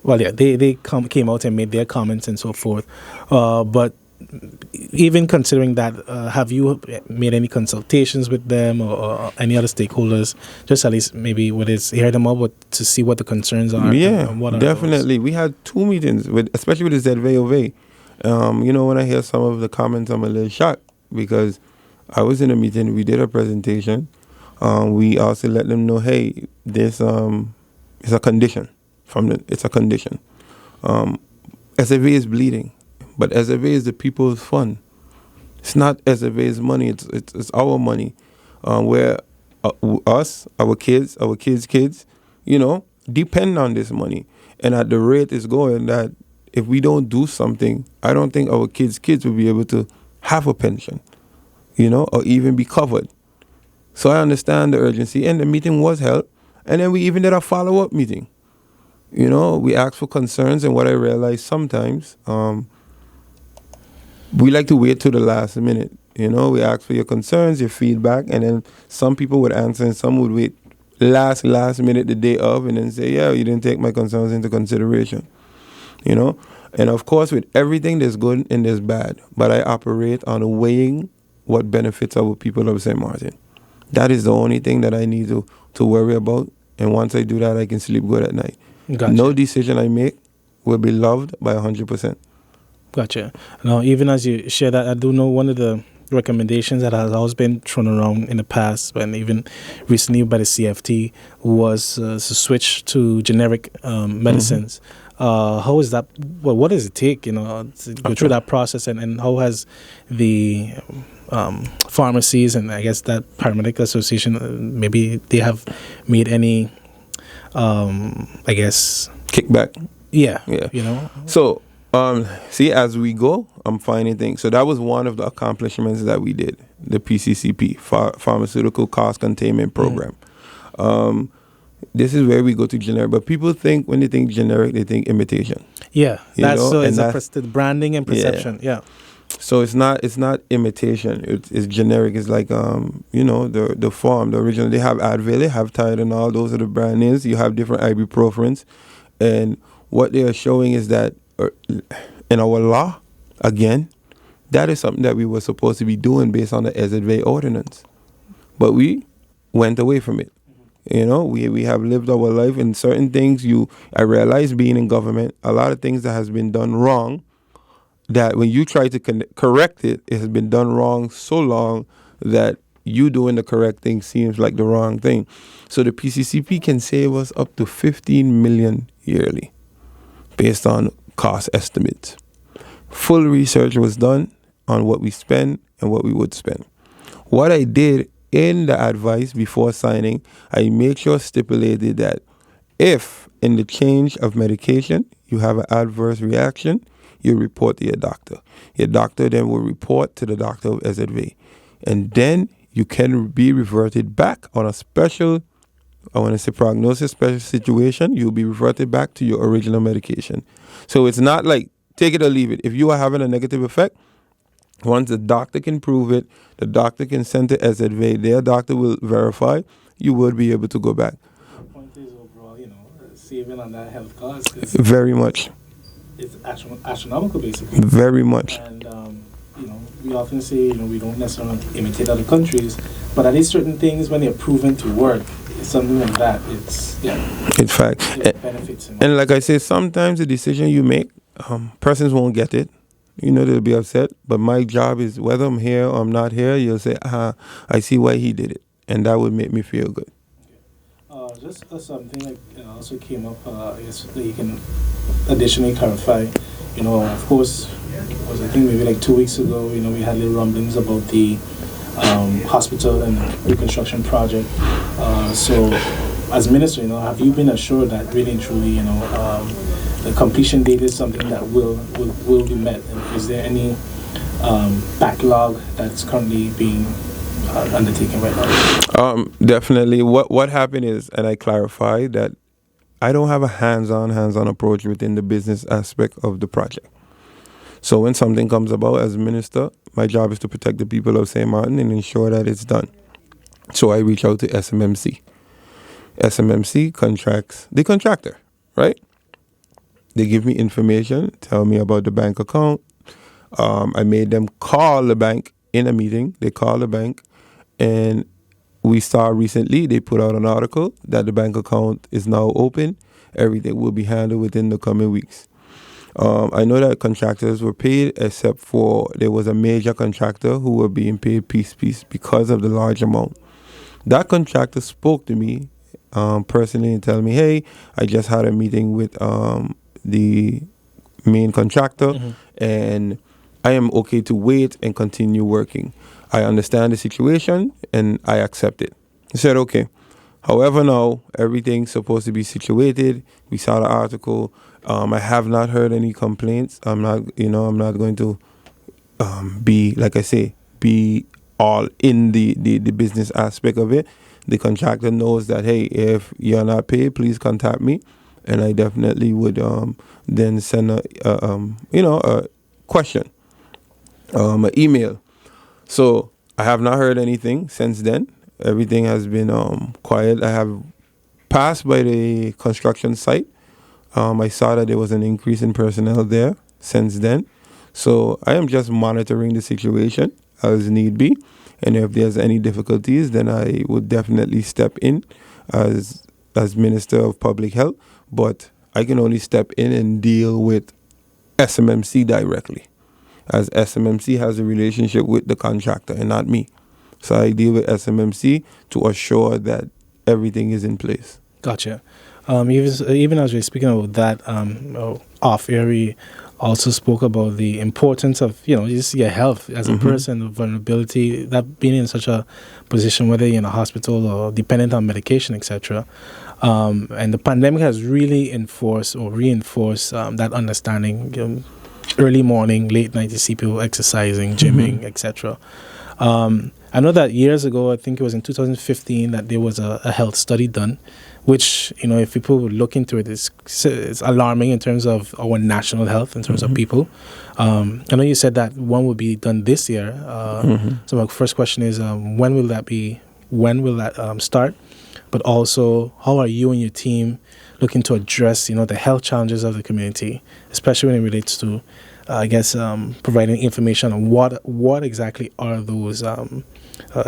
they came out and made their comments and so forth. But even considering that, have you made any consultations with them or any other stakeholders, just at least maybe hear them out, but to see what the concerns are? And what definitely. We had 2 meetings, especially with the ZVOV. When I hear some of the comments, I'm a little shocked because I was in a meeting, we did a presentation. We also let them know, hey, this is a condition. It's a condition. SAV is bleeding, but SAV is the people's fund. It's not SAV's money, it's our money. Where us, our kids, depend on this money. And at the rate it's going, that if we don't do something, I don't think our kids will be able to have a pension, or even be covered. So I understand the urgency, and the meeting was held. And then we even did a follow-up meeting. We asked for concerns, and what I realized sometimes, we like to wait till the last minute. We ask for your concerns, your feedback, and then some people would answer and some would wait last minute the day of and then say, yeah, you didn't take my concerns into consideration. And of course, with everything, there's good and there's bad. But I operate on weighing what benefits our people of St. Martin. That is the only thing that I need to worry about. And once I do that, I can sleep good at night. Gotcha. No decision I make will be loved by 100%. Gotcha. Now, even as you share that, I do know one of the recommendations that has always been thrown around in the past, and even recently by the CFT, was to switch to generic medicines. How is that? Well, what does it take, to go through that process, and how has the pharmacies and I guess that paramedical association, maybe they have made any, I guess, kickback? Yeah. So, as we go, I'm finding things. So that was one of the accomplishments that we did, the PCCP, Pharmaceutical Cost Containment Program. This is where we go to generic. But people think, when they think generic, they think imitation. Yeah, that's the branding and perception. Yeah. So it's not imitation. It's generic. It's like the form, the original. They have Advil, they have Tylenol. Those are the brand names. You have different ibuprofens, and what they are showing is that in our law, again, that is something that we were supposed to be doing based on the SZV ordinance, but we went away from it. We have lived our life in certain things. I realize being in government, a lot of things that has been done wrong, that when you try to correct it, it has been done wrong so long that you doing the correct thing seems like the wrong thing. So the PCCP can save us up to 15 million yearly based on cost estimates. Full research was done on what we spend and what we would spend. What I did in the advice before signing, I make sure stipulated that if in the change of medication you have an adverse reaction, you report to your doctor. Your doctor then will report to the doctor of SZV. And then you can be reverted back on a special, prognosis, special situation. You'll be reverted back to your original medication. So it's not like take it or leave it. If you are having a negative effect, once the doctor can prove it, the doctor can send to SZV, their doctor will verify, you would be able to go back. The point is overall, saving on that health cost. Very much. It's astronomical, basically. Very much. And, we often say, we don't necessarily imitate other countries, but at least certain things, when they're proven to work, something like that, in fact. It benefits. And like I say, sometimes the decision you make, persons won't get it. They'll be upset. But my job is, whether I'm here or I'm not here, you'll say, I see why he did it. And that would make me feel good. just something that also came up. I guess that you can additionally clarify. Of course, I think maybe like 2 weeks ago. We had little rumblings about the hospital and reconstruction project. So, as minister, have you been assured that really and truly, the completion date is something that will be met? And is there any backlog that's currently being undertaken right now? Definitely. What happened is, and I clarify that I don't have a hands-on approach within the business aspect of the project. So when something comes about as a minister, my job is to protect the people of St. Martin and ensure that it's done. So I reach out to SMMC. SMMC contracts the contractor, right? They give me information, tell me about the bank account. I made them call the bank in a meeting. They call the bank, and we saw recently they put out an article that the bank account is now open. Everything will be handled within the coming weeks. I know that contractors were paid, except for there was a major contractor who were being paid piece because of the large amount. That contractor spoke to me personally and tell me, hey, I just had a meeting with the main contractor, and I am okay to wait and continue working. I understand the situation and I accept it. He said, okay. However, now everything's supposed to be situated. We saw the article. I have not heard any complaints. I'm not going to be, like I say, be all in the business aspect of it. The contractor knows that, hey, if you're not paid, please contact me. And I definitely would then send a question, an email. So I have not heard anything since then. Everything has been quiet. I have passed by the construction site. I saw that there was an increase in personnel there since then. So I am just monitoring the situation as need be. And if there's any difficulties, then I would definitely step in as Minister of Public Health. But I can only step in and deal with SMMC directly, as SMMC has a relationship with the contractor and not me. So I deal with SMMC to assure that everything is in place. Gotcha. Even as we're speaking about that off air, we also spoke about the importance of just your health as a person, the vulnerability, that being in such a position, whether you're in a hospital or dependent on medication, etc. And the pandemic has really enforced or reinforced that understanding. Early morning, late night, you see people exercising, gymming, etc. I know that years ago, I think it was in 2015, that there was a health study done, which, if people would look into it, it's alarming in terms of our national health, in terms of people. I know you said that one will be done this year. So my first question is, when will that be? When will that start? But also, how are you and your team looking to address, the health challenges of the community, especially when it relates to, providing information on what exactly are those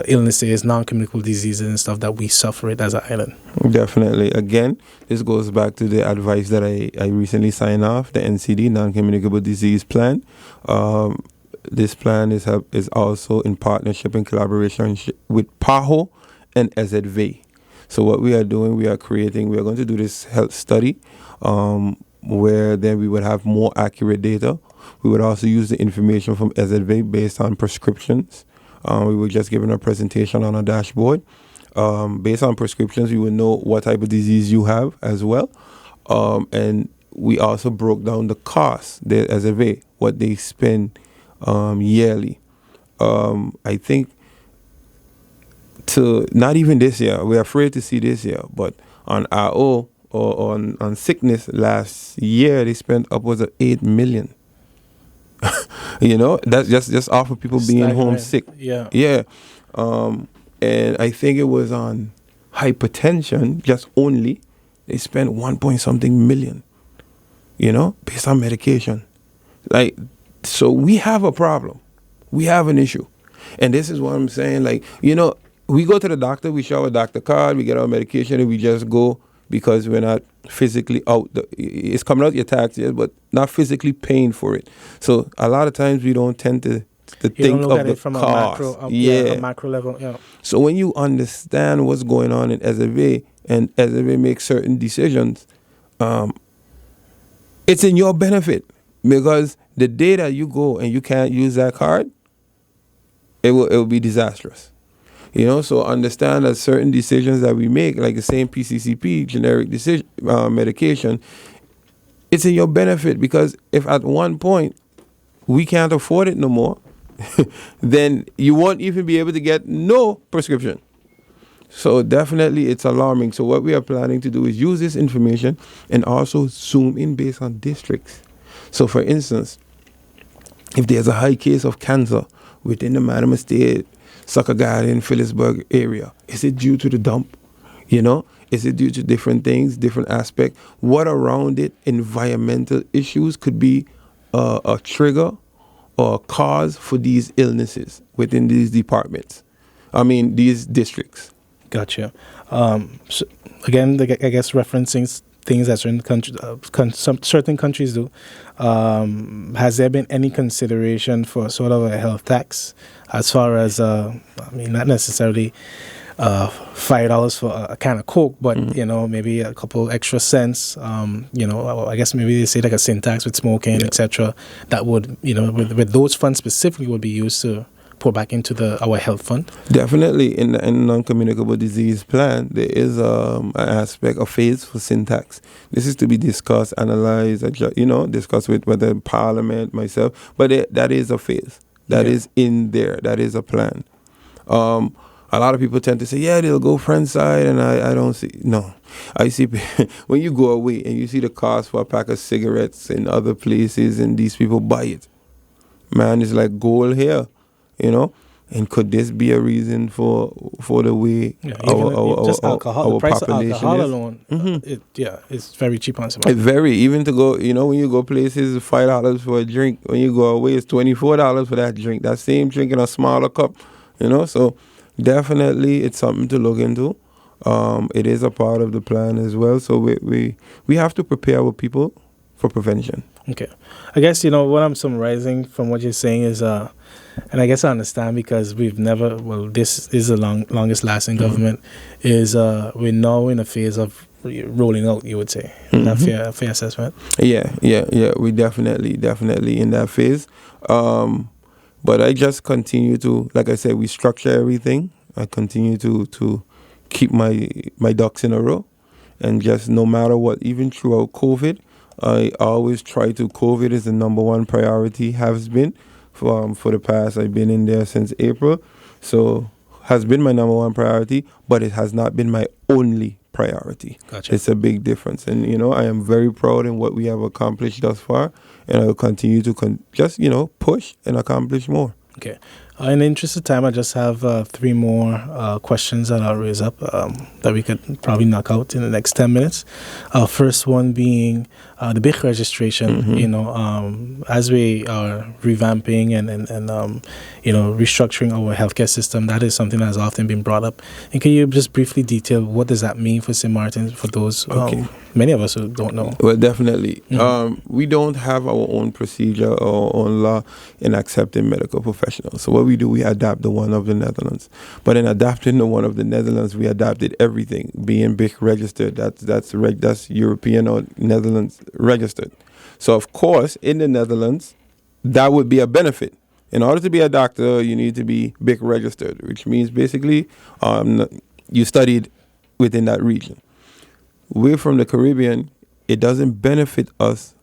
illnesses, non-communicable diseases and stuff that we suffer with as an island. Definitely. Again, this goes back to the advice that I recently signed off, the NCD, Non-Communicable Disease Plan. This plan is also in partnership and collaboration with PAHO and SZV. So what we are doing, we are going to do this health study where then we would have more accurate data. We would also use the information from SZV based on prescriptions. We were just giving a presentation on a dashboard. Based on prescriptions, we would know what type of disease you have as well. And we also broke down the costs, the SZV, what they spend yearly. I think to not even this year, we're afraid to see this year, but on RO or on sickness last year, they spent upwards of 8 million. That's just off of people being homesick. Yeah. And I think it was on hypertension, just only, they spent 1 point something million, based on medication. So we have a problem. We have an issue. And this is what I'm saying, we go to the doctor, we show our doctor card, we get our medication, and we just go because we're not physically out. It's coming out your taxes, but not physically paying for it. So a lot of times we don't tend to think of the cost. A macro level. Yeah. So when you understand what's going on in SFA, and as they make certain decisions, it's in your benefit, because the day that you go and you can't use that card, it will be disastrous. So understand that certain decisions that we make, like the same PCCP, generic decision medication, it's in your benefit, because if at one point we can't afford it no more, then you won't even be able to get no prescription. So definitely it's alarming. So what we are planning to do is use this information and also zoom in based on districts. So for instance, if there's a high case of cancer within the Madam Estate, Sucker Garden, Phillipsburg area, is it due to the dump? Is it due to different things, different aspects? What around it, environmental issues, could be a trigger or a cause for these illnesses within these departments? These districts. Gotcha. So again, I guess referencing things that certain countries do. Has there been any consideration for sort of a health tax, as far as not necessarily $5 for a can of Coke, but maybe a couple extra cents. I guess maybe they say like a sin tax with smoking, etc. That would with those funds specifically would be used to pour back into our health fund? Definitely. In the non-communicable disease plan, there is an aspect, a phase for sin tax. This is to be discussed, analyzed, discussed with whether Parliament, myself, but that is a phase. That is in there. That is a plan. A lot of people tend to say, they'll go friend side, and I don't see. No. I see when you go away and you see the cost for a pack of cigarettes in other places, and these people buy it. Man, it's like gold here. And could this be a reason for the way our population the price is? of alcohol alone, it's very cheap on some. It's very, even to go, when you go places, $5 for a drink. When you go away, it's $24 for that drink. That same drink in a smaller cup, So definitely, it's something to look into. It is a part of the plan as well. So we have to prepare our people for prevention. Okay, I guess what I'm summarizing from what you're saying is, and I guess I understand, because we've never. Well, this is the longest lasting government. Is we're now in a phase of rolling out. You would say that fair assessment. Yeah. We definitely in that phase. But I just continue to, like I said, we structure everything. I continue to keep my ducks in a row, and just no matter what, even throughout COVID. I always try to. COVID is the number one priority, has been for the past. I've been in there since April, so has been my number one priority, but it has not been my only priority. Gotcha. It's a big difference, and I am very proud in what we have accomplished thus far, and I will continue to just push and accomplish more. Okay. In the interest of time, I just have 3 more questions that I'll raise up that we could probably knock out in the next 10 minutes. First one being the BITC registration. As we are revamping and restructuring our healthcare system, that is something that has often been brought up. And can you just briefly detail what does that mean for St. Martin's, for those many of us who don't know? Well, definitely. We don't have our own procedure or own law in accepting medical professionals. So what we do, we adapt the one of the Netherlands. But in adapting the one of the Netherlands, we adapted everything. Being BITC registered, that's European or Netherlands registered. So of course, in the Netherlands, that would be a benefit. In order to be a doctor, you need to be BITC registered, which means basically you studied within that region. We're from the Caribbean. It doesn't benefit us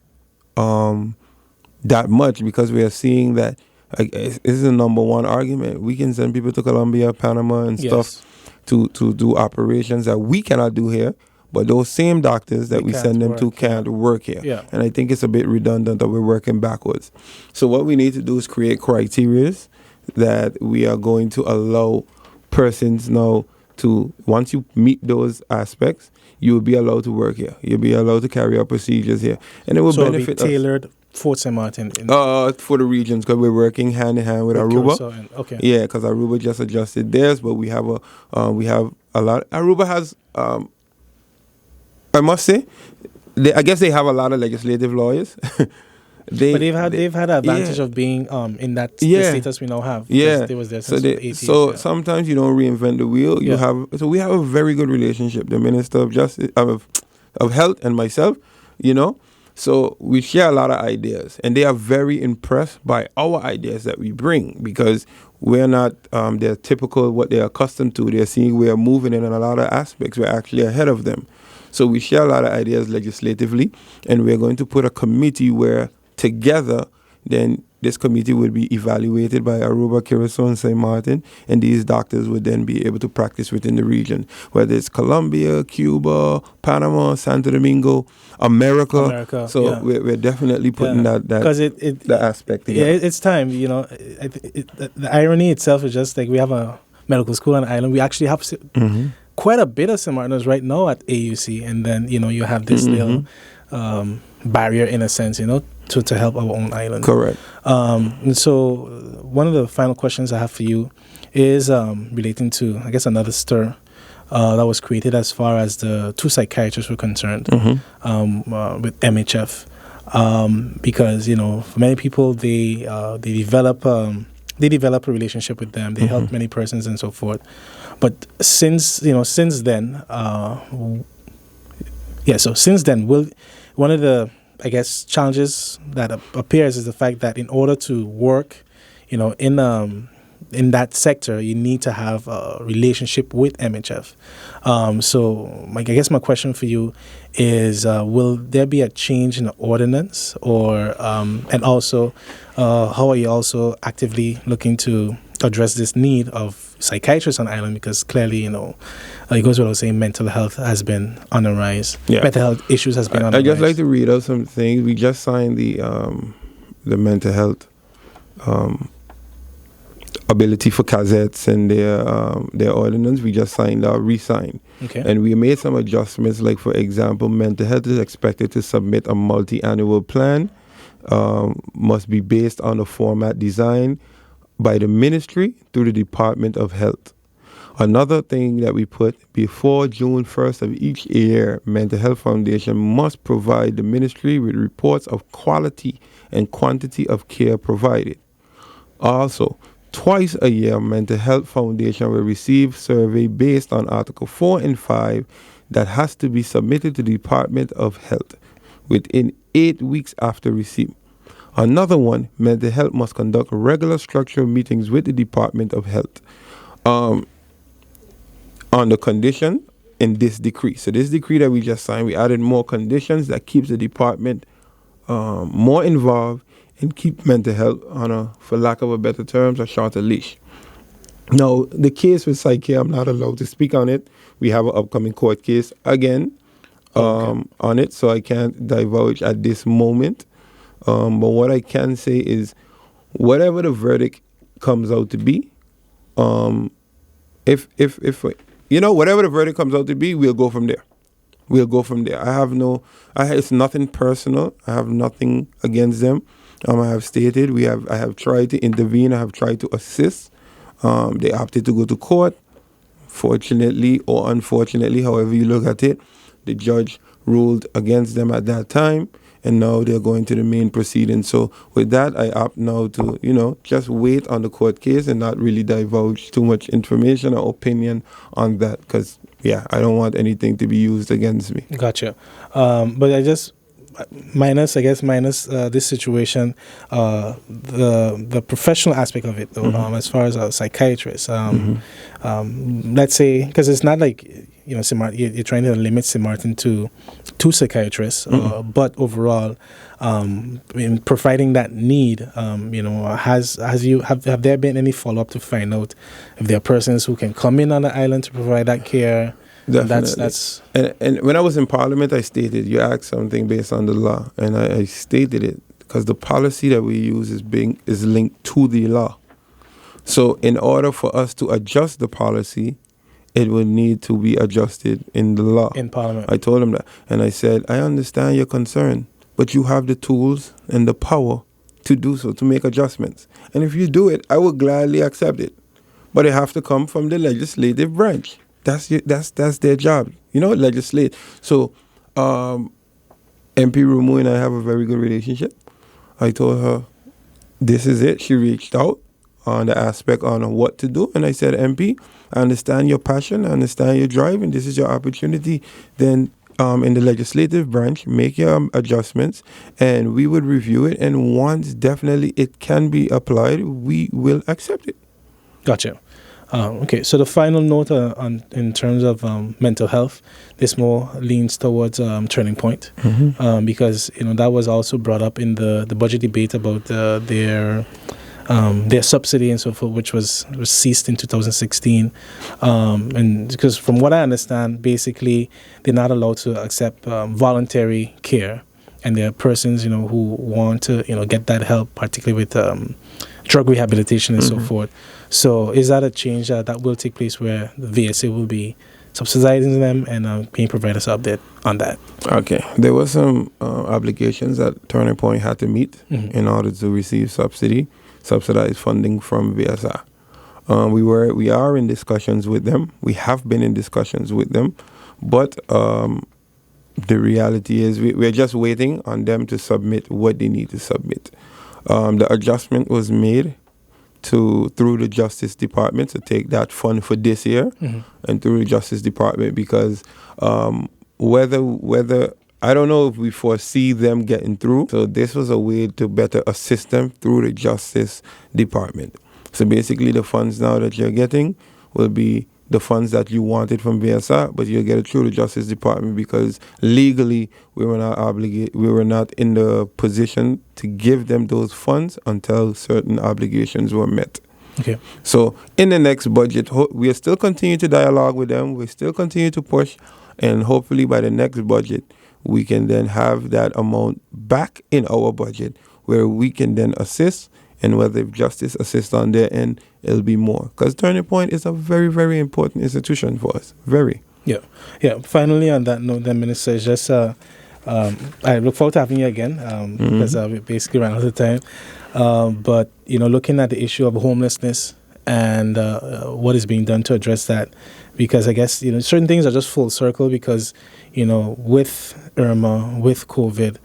that much, because we are seeing that this is the number one argument. We can send people to Colombia, Panama, and stuff to do operations that we cannot do here, but those same doctors that we send them to can't work here. Yeah. And I think it's a bit redundant that we're working backwards. So what we need to do is create criteria that we are going to allow persons now to, once you meet those aspects, you will be allowed to work here. You'll be allowed to carry out procedures here. And it will benefit us. So it'll be tailored for St. Martin? For the regions, because we're working hand in hand with Aruba. Okay. Yeah, because Aruba just adjusted theirs, but we have a lot. Aruba has, I must say, I guess they have a lot of legislative lawyers. they've had the advantage of being in that the status we now have. Yeah, they was there since the 80s. So sometimes you don't reinvent the wheel. We have a very good relationship. The Minister of Justice of Health and myself, So we share a lot of ideas, and they are very impressed by our ideas that we bring, because we're not they're typical what they're accustomed to. They're seeing we're moving in a lot of aspects. We're actually ahead of them. So we share a lot of ideas legislatively, and we're going to put a committee where together then this committee will be evaluated by Aruba, Curacao, and St. Martin, and these doctors would then be able to practice within the region, whether it's Colombia, Cuba, Panama, Santo Domingo, America. So we're definitely putting that aspect together. Yeah, it's time. The irony itself is just like we have a medical school on the island. We actually have quite a bit of St. Martiners right now at AUC, and then you have this little barrier in a sense, to help our own island. Correct. And so one of the final questions I have for you is relating to, I guess, another stir that was created as far as the 2 psychiatrists were concerned with MHF. Because, for many people, they develop a relationship with them. They help many persons and so forth. But since then, one of the, I guess, challenges that appears is the fact that in order to work, in that sector, you need to have a relationship with MHF. So I guess my question for you is, will there be a change in the ordinance, or and also how are you also actively looking to address this need of psychiatrists on the island? Because clearly, it goes without saying, mental health has been on the rise. Yeah. Mental health issues has been on the rise. I just like to read out some things. We just signed the mental health ability for cassettes and their ordinance. We just re-signed. Okay. And we made some adjustments. Like, for example, mental health is expected to submit a multi-annual plan, must be based on a format designed by the ministry through the Department of Health. Another thing that we put, before June 1st of each year, Mental Health Foundation must provide the ministry with reports of quality and quantity of care provided. Also, twice a year, Mental Health Foundation will receive survey based on Article 4 and 5 that has to be submitted to the Department of Health within 8 weeks after receipt. Another one, mental health must conduct regular structured meetings with the Department of Health on the condition in this decree. So this decree that we just signed, we added more conditions that keeps the department more involved and keep mental health on for lack of a better terms, a shorter leash. Now, the case with Psyche, I'm not allowed to speak on it. We have an upcoming court case again on it, so I can't divulge at this moment. But what I can say is, whatever the verdict comes out to be, whatever the verdict comes out to be, we'll go from there. It's nothing personal. I have nothing against them. I have stated I have tried to intervene. I have tried to assist. They opted to go to court. Fortunately or unfortunately, however you look at it, the judge ruled against them at that time, and now they're going to the main proceeding. So with that, I opt now to, just wait on the court case and not really divulge too much information or opinion on that, because, I don't want anything to be used against me. Gotcha. But I just... minus this situation, the professional aspect of it, though, as far as a psychiatrist, let's say, because it's not like, you're trying to limit St. Martin to 2 psychiatrists, but overall, in providing that need, have there been any follow-up to find out if there are persons who can come in on the island to provide that care? Definitely. And when I was in Parliament, I stated, you asked something based on the law, and I stated it because the policy that we use is linked to the law. So in order for us to adjust the policy, it would need to be adjusted in the law. In Parliament. I told him that, and I said, I understand your concern, but you have the tools and the power to do so, to make adjustments. And if you do it, I would gladly accept it. But it have to come from the legislative branch. That's their job, legislate. So MP Rumu and I have a very good relationship. I told her, this is it. She reached out on the aspect on what to do. And I said, MP, I understand your passion. I understand your drive. And this is your opportunity. Then in the legislative branch, make your adjustments. And we would review it. And once definitely it can be applied, we will accept it. Gotcha. Okay, so the final note in terms of mental health, this more leans towards Turning Point, because that was also brought up in the budget debate about their subsidy and so forth, which was ceased in 2016, and because from what I understand, basically they're not allowed to accept voluntary care, and there are persons who want to get that help, particularly with drug rehabilitation and so forth. So is that a change that will take place where the VSA will be subsidizing them and being providers update on that? Okay. There were some obligations that Turning Point had to meet in order to receive subsidized funding from VSA. We are in discussions with them. We have been in discussions with them. But the reality is we're just waiting on them to submit what they need to submit. The adjustment was made through the Justice Department to take that fund for this year and through the Justice Department, because whether I don't know if we foresee them getting through. So this was a way to better assist them through the Justice Department. So basically the funds now that you're getting will be the funds that you wanted from VSA, but you'll get it through the Justice Department, because legally we were not in the position to give them those funds until certain obligations were met. Okay. So in the next budget, we'll still continue to dialogue with them. We'll still continue to push, and hopefully by the next budget, we can then have that amount back in our budget where we can then assist. And whether if Justice assists on their end, it'll be more. Because Turning Point is a very, very important institution for us. Very. Yeah. Finally, on that note, then, Minister, just I look forward to having you again because we basically ran out of time. But looking at the issue of homelessness and what is being done to address that, because I guess certain things are just full circle, because with Irma, with COVID,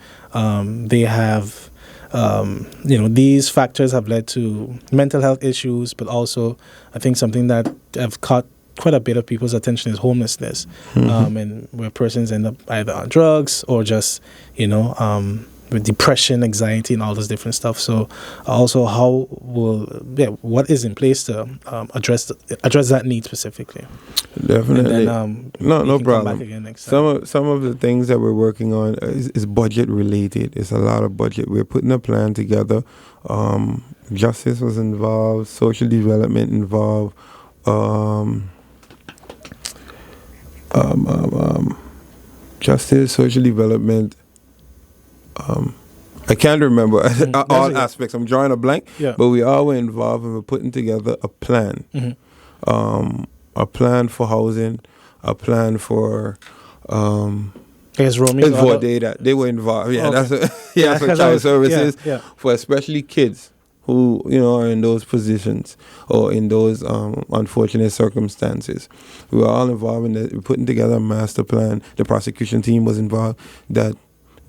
they have. These factors have led to mental health issues, but also I think something that have caught quite a bit of people's attention is homelessness, and where persons end up either on drugs or just, with depression, anxiety, and all this different stuff. So also what is in place to address that need specifically? Definitely. And then, no problem. Come back again next time. Some of the things that we're working on is budget related. It's a lot of budget. We're putting a plan together. Justice was involved, social development involved, justice, social development. I can't remember all aspects. I'm drawing a blank, but we all were involved, and we're putting together a plan. A plan for housing, a plan for data. They were involved. Yeah, okay. That's for child services for especially kids who are in those positions or in those unfortunate circumstances. We were all involved in that. We're putting together a master plan. The prosecution team was involved.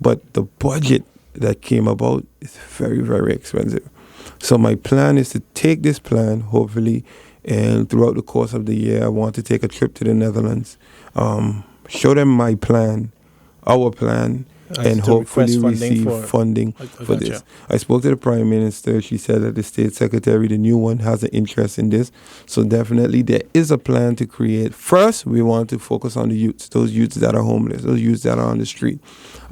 But the budget that came about is very, very expensive. So my plan is to take this plan, hopefully, and throughout the course of the year, I want to take a trip to the Netherlands, show them my plan, our plan, and hopefully receive funding for this. I spoke to the Prime Minister. She said that the State Secretary, the new one, has an interest in this. So definitely there is a plan to create. First, we want to focus on the youths, those youths that are homeless, those youths that are on the street.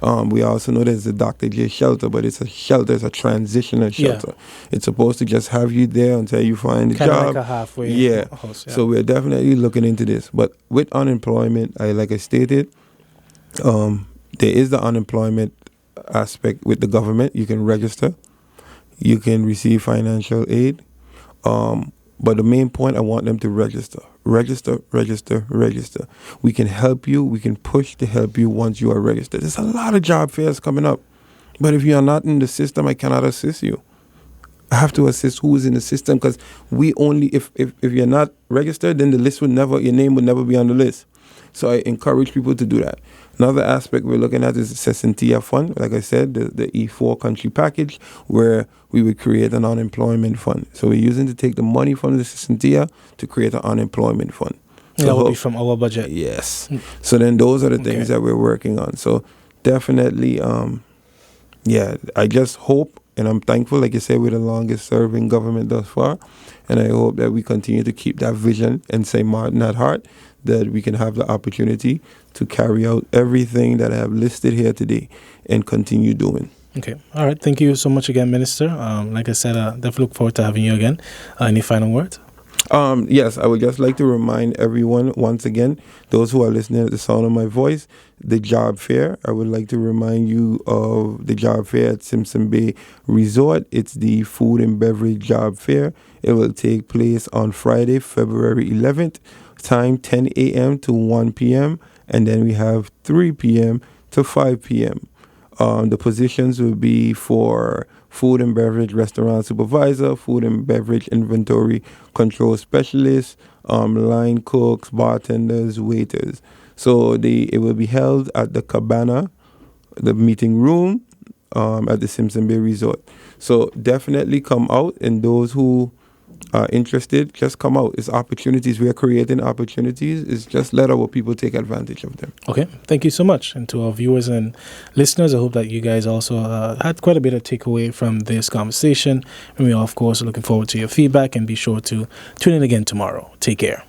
We also know there's the Dr. J shelter, but it's a shelter, it's a transitional shelter. Yeah. It's supposed to just have you there until you find a job. Like a halfway house, So we're definitely looking into this. But with unemployment, like I stated, there is the unemployment aspect with the government. You can register. You can receive financial aid. But the main point, I want them to register. Register. We can help you. We can push to help you once you are registered. There's a lot of job fairs coming up. But if you are not in the system, I cannot assist you. I have to assist who is in the system, because we only, if you're not registered, then the list your name would never be on the list. So I encourage people to do that. Another aspect we're looking at is the Cessentia Fund. Like I said, the E4 country package, where we would create an unemployment fund. So we're using to take the money from the Cessentia to create an unemployment fund. So that will be from our budget. Yes. So then those are the things that we're working on. So definitely, I just hope, and I'm thankful, like you said, we're the longest serving government thus far. And I hope that we continue to keep that vision and St. Martin at heart, that we can have the opportunity to carry out everything that I have listed here today and continue doing. Okay. All right. Thank you so much again, Minister. Like I said, definitely look forward to having you again. Any final words? Yes, I would just like to remind everyone once again, those who are listening at the sound of my voice, the job fair. I would like to remind you of the job fair at Simpson Bay Resort. It's the food and beverage job fair. It will take place on Friday, February 11th, time 10 a.m. to 1 p.m. And then we have 3 p.m. to 5 p.m. The positions will be for food and beverage restaurant supervisor, food and beverage inventory control specialist, line cooks, bartenders, waiters. So it will be held at the Cabana, the meeting room, at the Simpson Bay Resort. So definitely come out, and those who are interested, just come out. It's opportunities. We are creating opportunities. It's just let our people take advantage of them. Okay. Thank you so much. And to our viewers and listeners, I hope that you guys also had quite a bit of takeaway from this conversation. And we are, of course, looking forward to your feedback, and be sure to tune in again tomorrow. Take care.